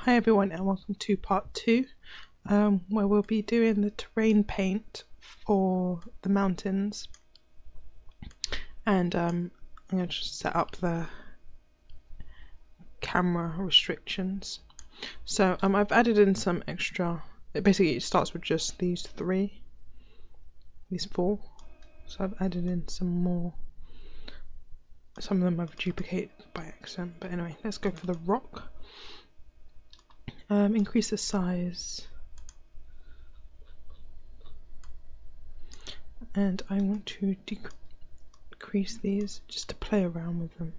Hi everyone and welcome to part 2 where we'll be doing the terrain paint for the mountains, and I'm going to set up the camera restrictions. So I've added in some extra, basically it starts with just these four, so I've added in some more. Some of them I've duplicated by accident, but anyway, let's go for the rock. Increase the size, and I want to decrease these just to play around with them.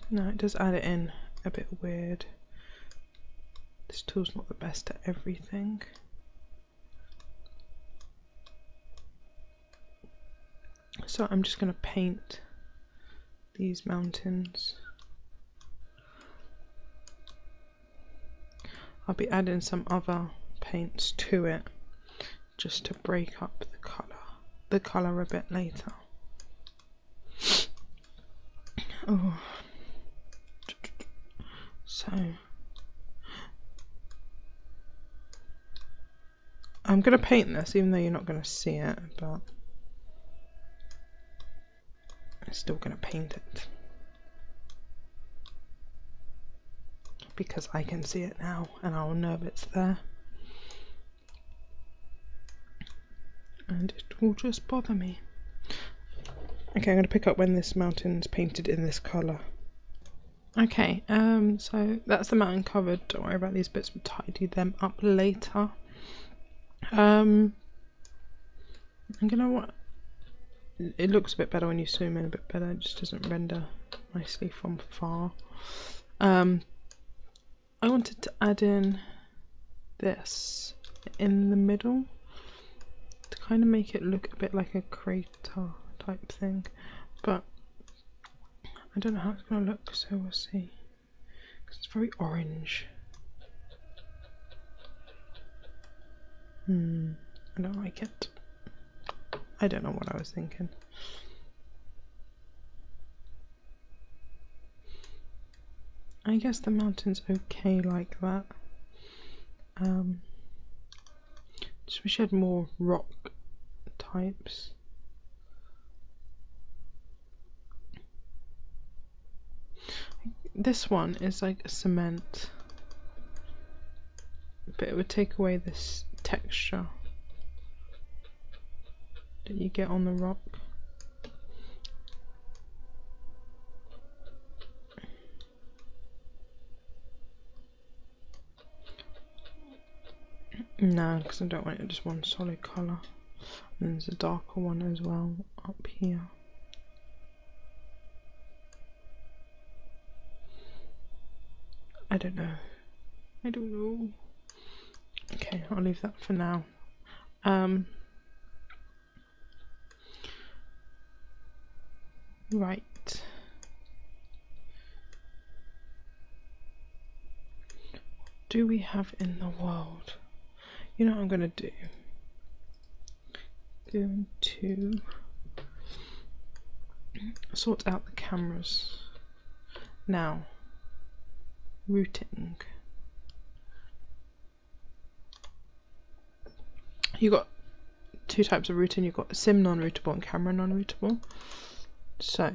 Now it does add it in a bit weird. This tool's not the best at everything. So I'm just going to paint these mountains. I'll be adding some other paints to it just to break up the colour a bit later. Oh. So I'm going to paint this even though you're not going to see it, but I'm still going to paint it because I can see it now and I'll know if it's there, and it will just bother me. Okay, I'm going to pick up when this mountain's painted in this colour. Okay, so that's the mountain covered. Don't worry about these bits, we'll tidy them up later. I'm gonna it looks a bit better when you zoom in a bit better, it just doesn't render nicely from far. I wanted to add in this in the middle to kind of make it look a bit like a crater type thing, but I don't know how it's going to look, so we'll see, because it's very orange. I don't like it. I don't know what I was thinking. I guess the mountain's okay like that. Just wish I had more rock types. This one is like a cement, but it would take away this texture that you get on the rock. No, because I don't want it just one solid colour. And there's a darker one as well up here. I don't know. I don't know. Okay, I'll leave that for now. Right. What do we have in the world? You know what I'm gonna do? Going to sort out the cameras. Now, routing. You got two types of routing. You've got sim non-routable and camera non-routable. So,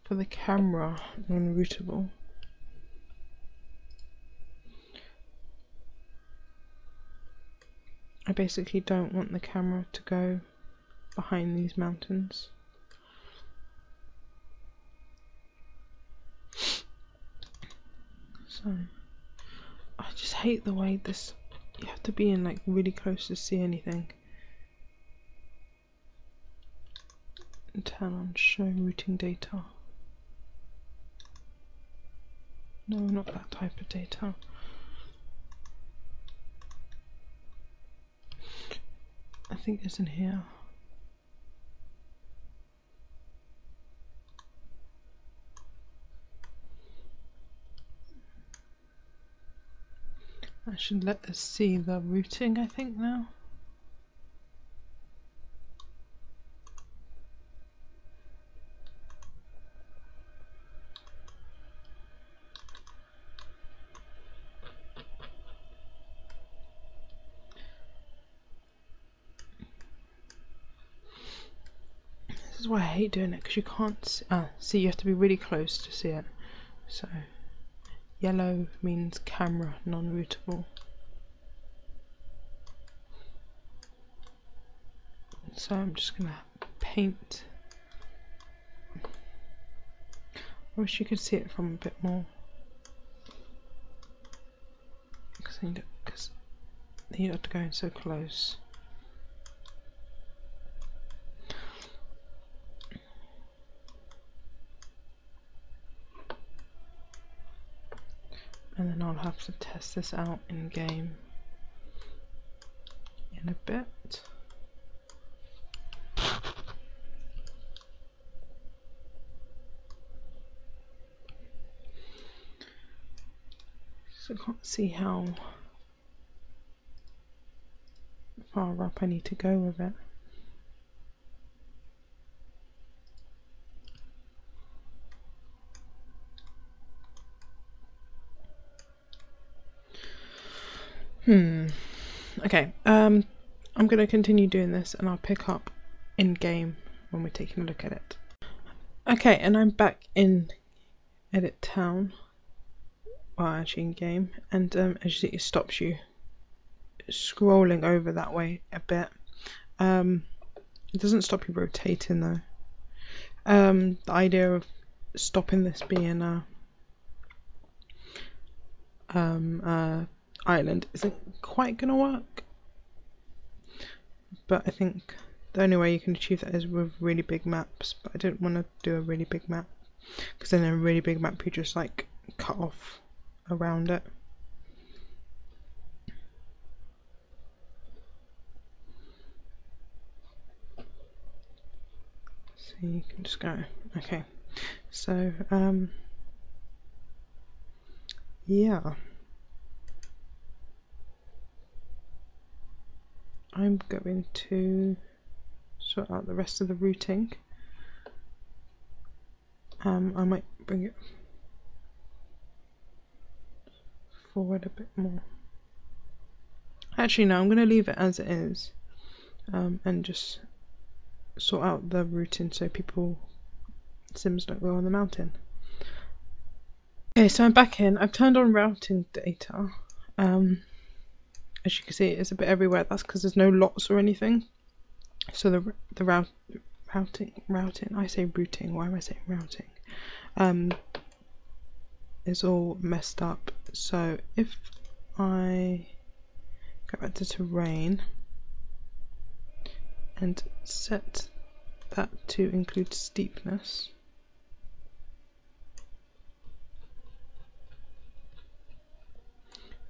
for the camera non-routable, I basically don't want the camera to go behind these mountains. So, I just hate the way this, you have to be in like really close to see anything. And turn on show routing data. No, not that type of data. I think it's in here. I should let us see the routing, I think, now. is why I hate doing it, because you can't see. You have to be really close to see it. So yellow means camera non-rootable. So I'm just gonna paint. I wish you could see it from a bit more, because you have to go in so close. And then I'll have to test this out in game in a bit. So I can't see how far up I need to go with it. Okay, I'm going to continue doing this and I'll pick up in game when we're taking a look at it. Okay, and I'm back in Edit Town, well actually in game, and as you see it stops you scrolling over that way a bit. It doesn't stop you rotating though. The idea of stopping this being a island isn't quite gonna work, but I think the only way you can achieve that is with really big maps. But I don't want to do a really big map, because then in a really big map you just like cut off around it. So you can just go. Okay, so yeah, I'm going to sort out the rest of the routing. I might bring it forward a bit more. Actually no, I'm going to leave it as it is, and just sort out the routing so Sims don't go on the mountain. Okay, so I'm back in. I've turned on routing data. As you can see, it's a bit everywhere. That's because there's no lots or anything. So the routing. I say routing. Why am I saying routing? Is all messed up. So if I go back to terrain and set that to include steepness,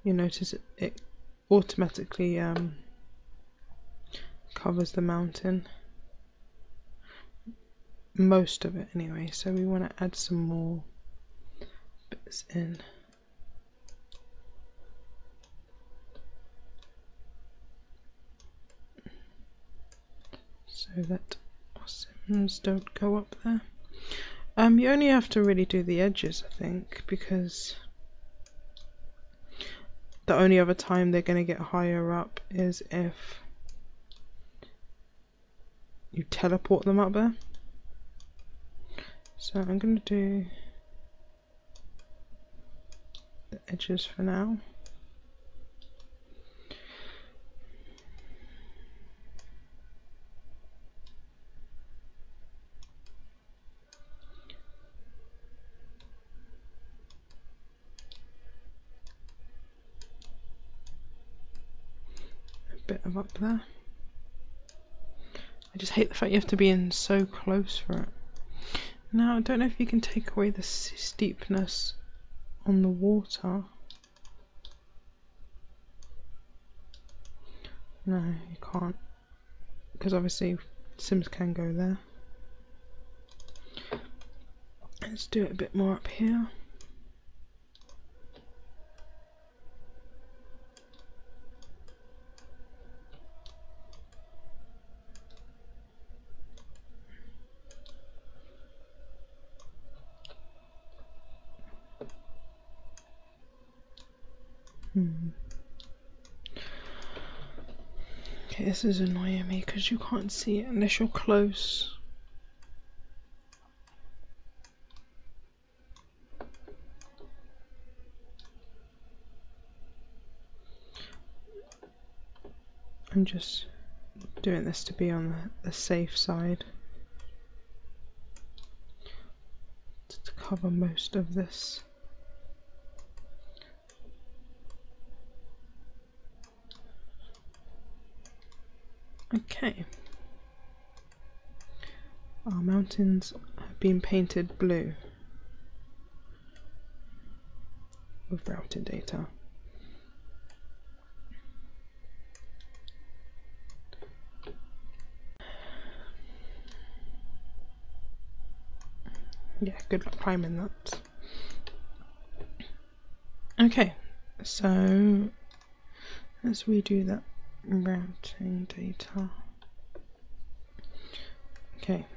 you notice it automatically covers the mountain, most of it anyway. So we want to add some more bits in. So that our Sims don't go up there. You only have to really do the edges, I think, because the only other time they're going to get higher up is if you teleport them up there. So I'm going to do the edges for now. Bit of up there. I just hate the fact you have to be in so close for it. Now I don't know if you can take away the steepness on the water. No, you can't, because obviously Sims can go there. Let's do it a bit more up here. Okay, this is annoying me because you can't see it unless you're close. I'm just doing this to be on the safe side, to cover most of this. Okay. Our mountains have been painted blue with routing data. Yeah, good luck priming that. Okay, so let's redo that routing data. Okay.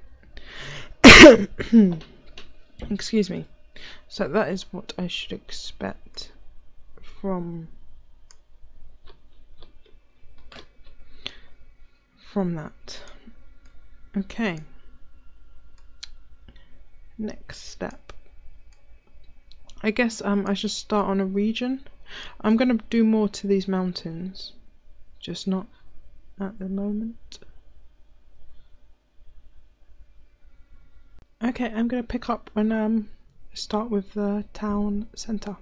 Excuse me. So that is what I should expect from that. Okay. Next step. I guess I should start on a region. I'm going to do more to these mountains, just not at the moment. Okay, I'm going to pick up when start with the town centre.